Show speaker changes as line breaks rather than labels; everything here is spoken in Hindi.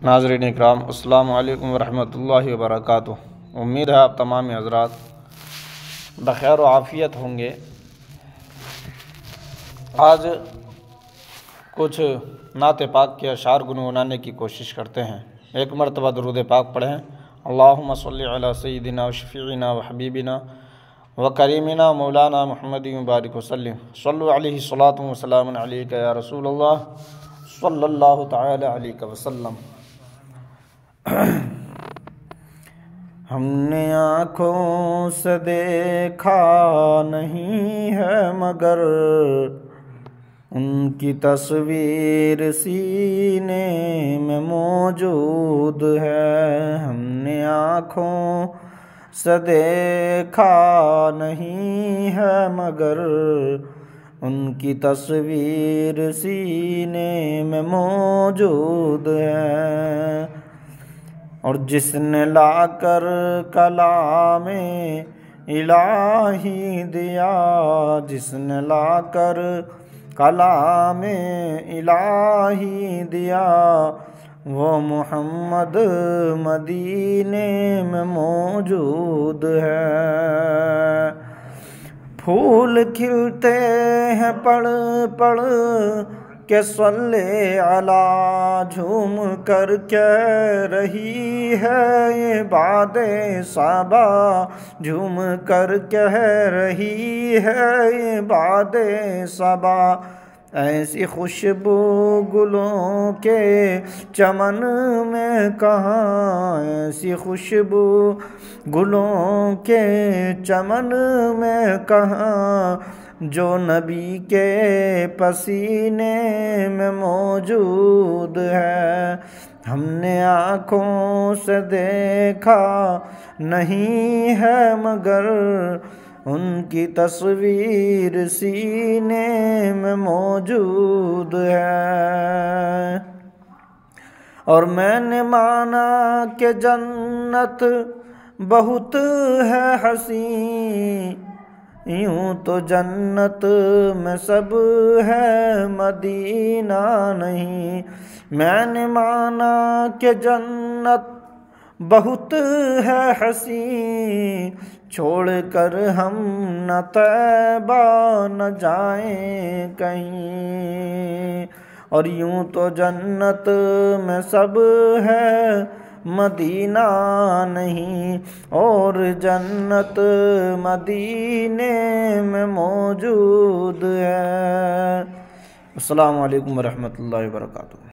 नाज़रीन इकराम, अस्सलामु अलैकुम वरहमतुल्लाहि वबरकातुहू। उम्मीद है आप तमाम हज़रात बख़ैर व आफ़ियत होंगे। आज कुछ नात पाक के अशार गुनगुनाने की कोशिश करते हैं। एक मरतबा दुरूद पाक पढ़ें। अल्लाहुम्मा सल्लि अला सय्यिदिना व शफ़ीइना व हबीबिना व करीमिना मौलाना मुहम्मदिन व बारिक वसल्लिम। सल्लु अलैहि सलातु व सलामुन अलैका या रसूलल्लाह सल्लल्लाहु तआला अलैहि वसल्लम। हमने आँखों से देखा नहीं है मगर उनकी तस्वीर सीने में मौजूद है। हमने आँखों से देखा नहीं है मगर उनकी तस्वीर सीने में मौजूद है। और जिसने लाकर कलामे इलाही दिया, जिसने लाकर कलामे इलाही दिया, वो मोहम्मद मदीने में मौजूद है। फूल खिलते हैं पड़ पड़ के सल्ले अला, झूम कर कह रही है ये बादे साबा, झूम कर कह रही है ये बादे साबा। ऐसी खुशबू गुलों के चमन में कहाँ, ऐसी खुशबू गुलों के चमन में कहाँ, जो नबी के पसीने में मौजूद है। हमने आँखों से देखा नहीं है मगर उनकी तस्वीर सीने में मौजूद है। और मैंने माना कि जन्नत बहुत है हसीं, यूं तो जन्नत में सब है मदीना नहीं। मैंने माना कि जन्नत बहुत है हसीं, छोड़ कर हम न तैबा न जाएं कहीं। और यूं तो जन्नत में सब है मदीना नहीं, और जन्नत मदीने में मौजूद है। अस्सलामु अलैकुम वरहमतुल्लाहि वबरकातुहू।